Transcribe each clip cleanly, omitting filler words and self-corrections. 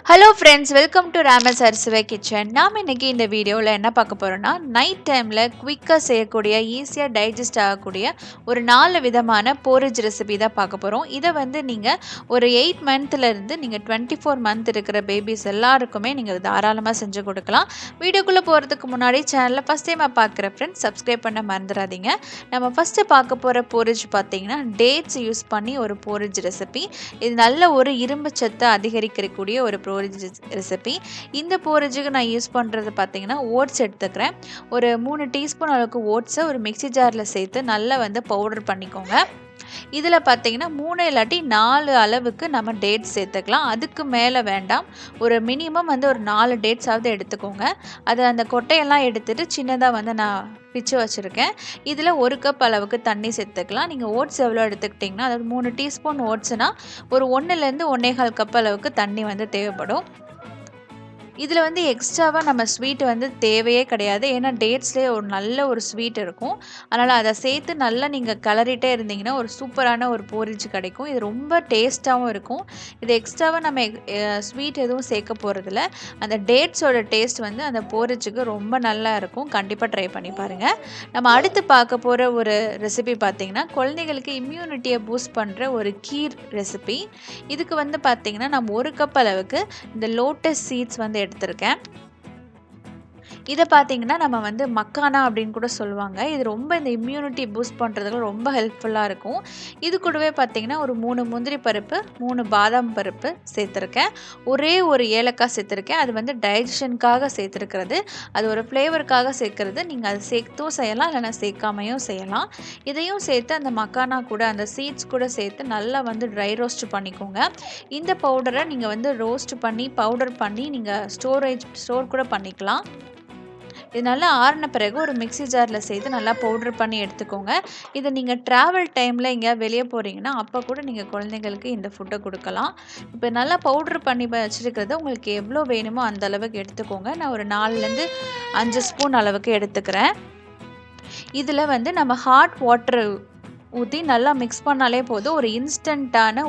Hello friends, welcome to Rama's Arisuvai kitchen. நாம் இன்றைக்கி இந்த வீடியோவில் என்ன பார்க்க போகிறோன்னா, நைட் டைமில் குயிக்காக செய்யக்கூடிய ஈஸியாக டைஜஸ்ட் ஆகக்கூடிய ஒரு 4 விதமான போரிஜ் ரெசிபி தான் பார்க்க போகிறோம். இதை வந்து நீங்கள் ஒரு 8 மந்த்லேருந்து நீங்கள் 24 மந்த் இருக்கிற பேபிஸ் எல்லாருக்குமே நீங்கள் தாராளமாக செஞ்சு கொடுக்கலாம். வீடியோக்குள்ளே போகிறதுக்கு முன்னாடி சேனலில் ஃபஸ்ட் டைமாக பார்க்குற ஃப்ரெண்ட்ஸ் சப்ஸ்கிரைப் பண்ண மறந்துடாதீங்க. நம்ம ஃபஸ்ட்டு பார்க்க போகிற போரிஜ் பார்த்திங்கன்னா டேட்ஸ் யூஸ் பண்ணி ஒரு போரிஜ் ரெசிபி. இது நல்ல ஒரு இரும்பு சத்தை அதிகரிக்கக்கூடிய ஒரு போரிஜ் ரெசிபி. இந்த போரிஜுக்கு நான் யூஸ் பண்ணுறது பார்த்தீங்கன்னா ஓட்ஸ் எடுத்துக்கிறேன். ஒரு 3 டீஸ்பூன் அளவுக்கு ஓட்ஸை ஒரு மிக்சி ஜாரில் சேர்த்து நல்லா வந்து பவுடர் பண்ணிக்கோங்க. இதில் பார்த்தீங்கன்னா 3 இல்லாட்டி 4 அளவுக்கு நம்ம டேட்ஸ் சேர்த்துக்கலாம். அதுக்கு மேலே வேண்டாம். ஒரு மினிமம் வந்து ஒரு 4 டேட்ஸாவது எடுத்துக்கோங்க. அதை அந்த கொட்டையெல்லாம் எடுத்துகிட்டு சின்னதாக வந்து நான் பிச்சு வச்சுருக்கேன். இதில் 1 கப் அளவுக்கு தண்ணி சேர்த்துக்கலாம். நீங்கள் ஓட்ஸ் எவ்வளோ எடுத்துக்கிட்டிங்கன்னா, அதாவது 3 டீஸ்பூன் ஓட்ஸ்னால் ஒரு 1லேருந்து 1 1/4 கப் அளவுக்கு தண்ணி வந்து தேவைப்படும். இதில் வந்து எக்ஸ்ட்ராவாக நம்ம ஸ்வீட் வந்து தேவையே கிடையாது. ஏன்னா டேட்ஸ்லேயே ஒரு நல்ல ஒரு ஸ்வீட் இருக்கும். அதனால் அதை சேர்த்து நல்லா நீங்கள் கிளறிட்டே இருந்தீங்கன்னா ஒரு சூப்பரான ஒரு போரிஜ் கிடைக்கும். இது ரொம்ப டேஸ்ட்டாகவும் இருக்கும். இது எக்ஸ்ட்ராவாக நம்ம ஸ்வீட் எதுவும் சேர்க்க போகிறதில்ல. அந்த டேட்ஸோட டேஸ்ட் வந்து அந்த போரிஜுக்கு ரொம்ப நல்லா இருக்கும். கண்டிப்பாக ட்ரை பண்ணி பாருங்கள். நம்ம அடுத்து பார்க்க போகிற ஒரு ரெசிபி பார்த்திங்கன்னா, குழந்தைகளுக்கு இம்யூனிட்டியை பூஸ்ட் பண்ணுற ஒரு கீர் ரெசிபி. இதுக்கு வந்து பார்த்திங்கன்னா நம்ம 1 கப் அளவுக்கு இந்த லோட்டஸ் சீட்ஸ் வந்து எடுத்திருக்கேன். இதை பார்த்தீங்கன்னா நம்ம வந்து மக்கானா அப்படின்னு கூட சொல்லுவாங்க. இது ரொம்ப இந்த இம்யூனிட்டி பூஸ்ட் பண்ணுறதுக்கு ரொம்ப ஹெல்ப்ஃபுல்லாக இருக்கும். இது கூடவே பார்த்தீங்கன்னா ஒரு 3 முந்திரி பருப்பு, 3 பாதாம் பருப்பு சேர்த்துருக்கேன். ஒரே ஒரு ஏலக்காய் சேர்த்துருக்கேன். அது வந்து டைஜஷனுக்காக சேர்த்துருக்கிறது. அது ஒரு ஃப்ளேவருக்காக சேர்க்குறது. நீங்கள் அது சேர்த்தும் செய்யலாம், இல்லைனா சேர்க்காமையும் செய்யலாம். இதையும் சேர்த்து அந்த மக்கானா கூட அந்த சீட்ஸ் கூட சேர்த்து நல்லா வந்து ட்ரை ரோஸ்ட் பண்ணிக்கோங்க. இந்த பவுடரை நீங்கள் வந்து ரோஸ்ட் பண்ணி பவுடர் பண்ணி நீங்கள் ஸ்டோர் கூட பண்ணிக்கலாம். இது நல்லா ஆறின பிறகு ஒரு மிக்சி ஜாரில் சேர்த்து நல்லா பவுட்ரு பண்ணி எடுத்துக்கோங்க. இதை நீங்கள் ட்ராவல் டைமில் எங்கேயாவது வெளியே போகிறீங்கன்னா அப்போ கூட நீங்கள் குழந்தைங்களுக்கு இந்த ஃபுட்டை கொடுக்கலாம். இப்போ நல்லா பவுட்ரு பண்ணி வச்சுருக்கிறது உங்களுக்கு எவ்வளோ வேணுமோ அந்த அளவுக்கு எடுத்துக்கோங்க. நான் ஒரு 4லேருந்து 5 ஸ்பூன் அளவுக்கு எடுத்துக்கிறேன். இதில் வந்து நம்ம ஹாட் வாட்டர் ஊற்றி நல்லா மிக்ஸ் பண்ணாலே போதும். ஒரு இன்ஸ்டண்ட்டான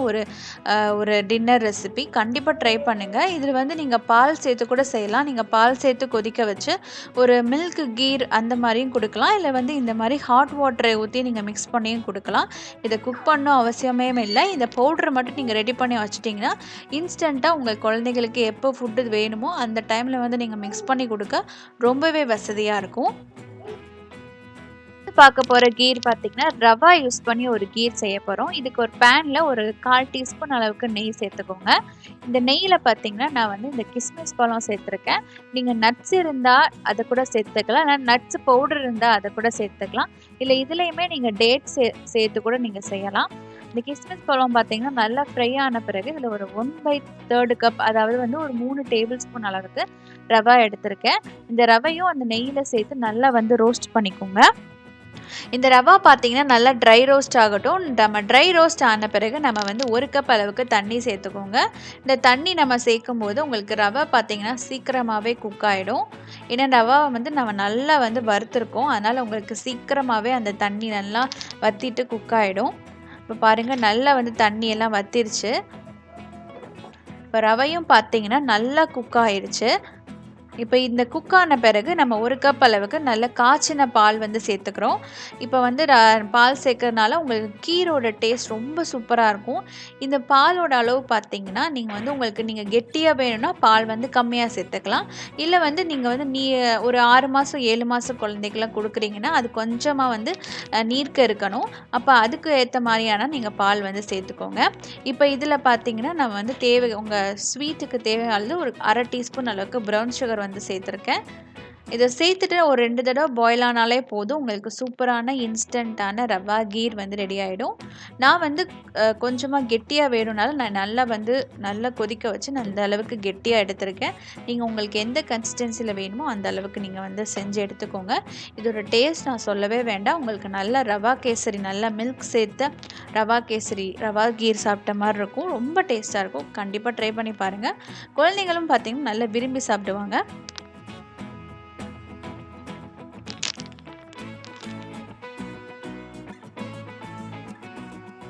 ஒரு டின்னர் ரெசிபி. கண்டிப்பாக ட்ரை பண்ணுங்கள். இதில் வந்து நீங்கள் பால் சேர்த்து கூட செய்யலாம். நீங்கள் பால் சேர்த்து கொதிக்க வச்சு ஒரு மில்க் கீர் அந்த மாதிரியும் கொடுக்கலாம். இல்லை வந்து இந்த மாதிரி ஹாட் வாட்டரை ஊற்றி நீங்கள் மிக்ஸ் பண்ணியும் கொடுக்கலாம். இதை குக் பண்ணணும் அவசியமே இல்லை. இந்த பவுடரை மட்டும் நீங்கள் ரெடி பண்ணி வச்சுட்டிங்கன்னா இன்ஸ்டண்ட்டாக உங்கள் குழந்தைங்களுக்கு எப்போ ஃபுட்டு வேணுமோ அந்த டைமில் வந்து நீங்கள் மிக்ஸ் பண்ணி கொடுக்க ரொம்பவே வசதியாக இருக்கும். பார்க்க போகிற கீர் பார்த்திங்கன்னா ரவா யூஸ் பண்ணி ஒரு கீர் செய்ய போகிறோம். இதுக்கு ஒரு பேனில் ஒரு 1/4 டீஸ்பூன் அளவுக்கு நெய் சேர்த்துக்கோங்க. இந்த நெய்யில் பார்த்திங்கன்னா நான் வந்து இந்த கிஸ்மிஸ் பழம் சேர்த்துருக்கேன். நீங்கள் நட்ஸ் இருந்தால் அதை கூட சேர்த்துக்கலாம், இல்லை நட்ஸ் பவுடர் இருந்தால் அதை கூட சேர்த்துக்கலாம். இல்லை இதுலேயுமே நீங்கள் டேட்ஸ் சேர்த்து கூட நீங்கள் செய்யலாம். இந்த கிஸ்மிஸ் பழம் பார்த்திங்கன்னா நல்லா ஃப்ரை ஆன பிறகு இதில் ஒரு 1/3 கப், அதாவது வந்து ஒரு 3 டேபிள் ஸ்பூன் அளவுக்கு ரவா எடுத்திருக்கேன். இந்த ரவையும் அந்த நெய்யில் சேர்த்து நல்லா வந்து ரோஸ்ட் பண்ணிக்கோங்க. இந்த ரவா பார்த்தீங்கன்னா நல்லா ட்ரை ரோஸ்ட் ஆகட்டும். நம்ம ட்ரை ரோஸ்ட் ஆன பிறகு நம்ம வந்து 1 கப் அளவுக்கு தண்ணி சேர்த்துக்கோங்க. இந்த தண்ணி நம்ம சேர்க்கும் போது உங்களுக்கு ரவை பார்த்தீங்கன்னா சீக்கிரமாகவே குக் ஆகிடும். ஏன்னா ரவா வந்து நம்ம நல்லா வந்து வறுத்துருக்கோம். அதனால் உங்களுக்கு சீக்கிரமாகவே அந்த தண்ணி நல்லா வற்றிட்டு குக் ஆகிடும். இப்போ பாருங்கள் நல்லா வந்து தண்ணியெல்லாம் வற்றிருச்சு. இப்போ ரவையும் பார்த்தீங்கன்னா நல்லா குக் ஆகிடுச்சு. இப்போ இந்த குக் ஆன பிறகு நம்ம 1 கப் அளவுக்கு நல்ல காய்ச்சின பால் வந்து சேர்த்துக்கிறோம். இப்போ வந்து பால் சேர்க்கறதுனால உங்களுக்கு கீரோட டேஸ்ட் ரொம்ப சூப்பராக இருக்கும். இந்த பாலோட அளவு பார்த்தீங்கன்னா நீங்கள் கெட்டியாக வேணும்னா பால் வந்து கம்மியாக சேர்த்துக்கலாம். இல்லை வந்து நீங்கள் வந்து ஒரு 6 மாதம் 7 மாதம் குழந்தைக்கெல்லாம் கொடுக்குறீங்கன்னா அது கொஞ்சமாக வந்து நீர்க்க இருக்கணும். அப்போ அதுக்கு ஏற்ற மாதிரியான நீங்கள் பால் வந்து சேர்த்துக்கோங்க. இப்போ இதில் பார்த்தீங்கன்னா நம்ம வந்து உங்கள் ஸ்வீட்டுக்கு தேவையானது ஒரு 1/2 டீஸ்பூன் அளவுக்கு ப்ரௌன் சுகர் வந்து சேர்த்துருக்கேன். இதை சேர்த்துட்டு ஒரு 2 தடவை பாயில் ஆனாலே போதும். உங்களுக்கு சூப்பரான இன்ஸ்டண்ட்டான ரவா கீர் வந்து ரெடி ஆகிடும். நான் வந்து கொஞ்சமாக கெட்டியாக வேணும்னால நான் நல்லா கொதிக்க வச்சு நான் அந்த அளவுக்கு கெட்டியாக எடுத்திருக்கேன். நீங்கள் உங்களுக்கு எந்த கன்சிஸ்டன்சியில் வேணுமோ அந்த அளவுக்கு நீங்கள் வந்து செஞ்சு எடுத்துக்கோங்க. இதோட டேஸ்ட் நான் சொல்லவே வேண்டாம். உங்களுக்கு நல்ல ரவா கேசரி, நல்லா மில்க் சேர்த்த ரவா கேசரி, ரவா கீர் சாப்பிட்ட மாதிரி இருக்கும். ரொம்ப டேஸ்ட்டாக இருக்கும். கண்டிப்பாக ட்ரை பண்ணி பாருங்கள். குழந்தைங்களும் பார்த்திங்கன்னா நல்லா விரும்பி சாப்பிடுவாங்க.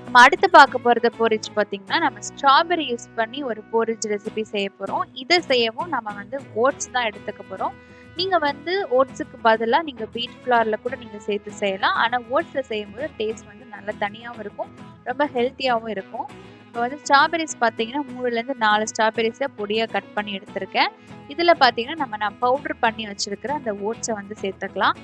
நம்ம அடுத்து பார்க்க போறது போரிட்ஜ் பார்த்தீங்கன்னா, நம்ம ஸ்ட்ராபெர்ரி யூஸ் பண்ணி ஒரு போரிட்ஜ் ரெசிபி செய்ய போறோம். இத செய்யவும் நம்ம வந்து ஓட்ஸ் தான் எடுத்துக்க போறோம். நீங்க வந்து ஓட்ஸுக்கு பதிலா நீங்க வீட் ஃப்ளார்ல கூட நீங்க சேர்த்து செய்யலாம். ஆனா ஓட்ஸ்ல செய்யும்போது டேஸ்ட் வந்து நல்லா தனியாவும் இருக்கும். ரொம்ப ஹெல்த்தியாவும் இருக்கும். இப்போ வந்து ஸ்ட்ராபெர்ரிஸ் பார்த்தீங்கன்னா 3லேருந்து 4 ஸ்ட்ராபெர்ரிஸ பொடியா கட் பண்ணி எடுத்திருக்கேன். இதுல பார்த்தீங்கன்னா, நான் பவுடர் பண்ணி வச்சிருக்கிற அந்த ஓட்ஸ வந்து சேர்த்துக்கலாம்.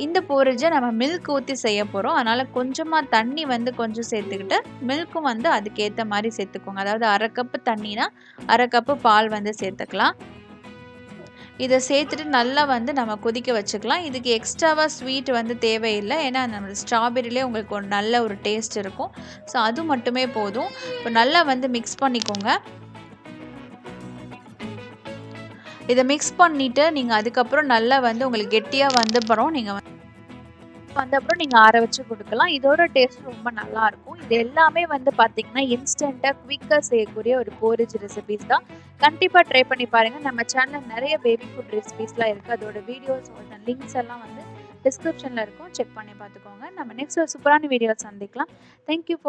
இந்த போரிட்ஜ நம்ம மில்க் ஊத்தி செய்ய போறோம். அதனால கொஞ்சமா தண்ணி வந்து கொஞ்சம் சேர்த்துக்கிட்டு, மில்க்கும் வந்து அதுக்கேத்த மாரி சேர்த்துக்கோங்க. அதாவது 1/2 கப்பு தண்ணினா, 1/2 கப்பு பால் வந்து சேர்த்துக்கலாம். இத சேர்த்துட்டு நல்லா வந்து நம்ம கொதிக்க வச்சுக்கலாம். இதுக்கு எக்ஸ்ட்ராவா ஸ்வீட் வந்து தேவையில்ல. ஏன்னா, நம்ம ஸ்ட்ராபெர்ரிலே உங்களுக்கு ஒரு நல்ல ஒரு டேஸ்ட் இருக்கும். ஸோ அது மட்டுமே போதும். இப்போ நல்லா வந்து மிக்ஸ் பண்ணிக்கோங்க. இத மிக்ஸ் பண்ணிட்டு, நீங்க அதுக்கப்புறம் நல்லா வந்து உங்களுக்கு கெட்டியா வந்தப்புறம் நீங்க வந்தப்புறம் நீங்க ஆற வச்சு குடுக்கலாம். இதோட டேஸ்ட் ரொம்ப நல்லாருக்கும். இது எல்லாமே வந்து பார்த்தீங்கன்னா, இன்ஸ்டன்ட்டா குயிக்கா செய்யக்கூடிய ஒரு போரிட்ஜ் ரெசிபீஸ் தான். கண்டிப்பா ட்ரை பண்ணி பாருங்க. நம்ம சேனல்ல நெறைய பேபி ஃபுட் ரெசிபீஸ்லாம் இருக்கு. அதோட வீடியோஸ் லிங்க்ஸ் எல்லாம் வந்து டிஸ்கிரிப்ஷன்ல இருக்கும். செக் பண்ணி பார்த்துக்கோங்க. நம்ம நெக்ஸ்ட் ஒரு சூப்பரான வீடியோல சந்திக்கலாம். Thank you for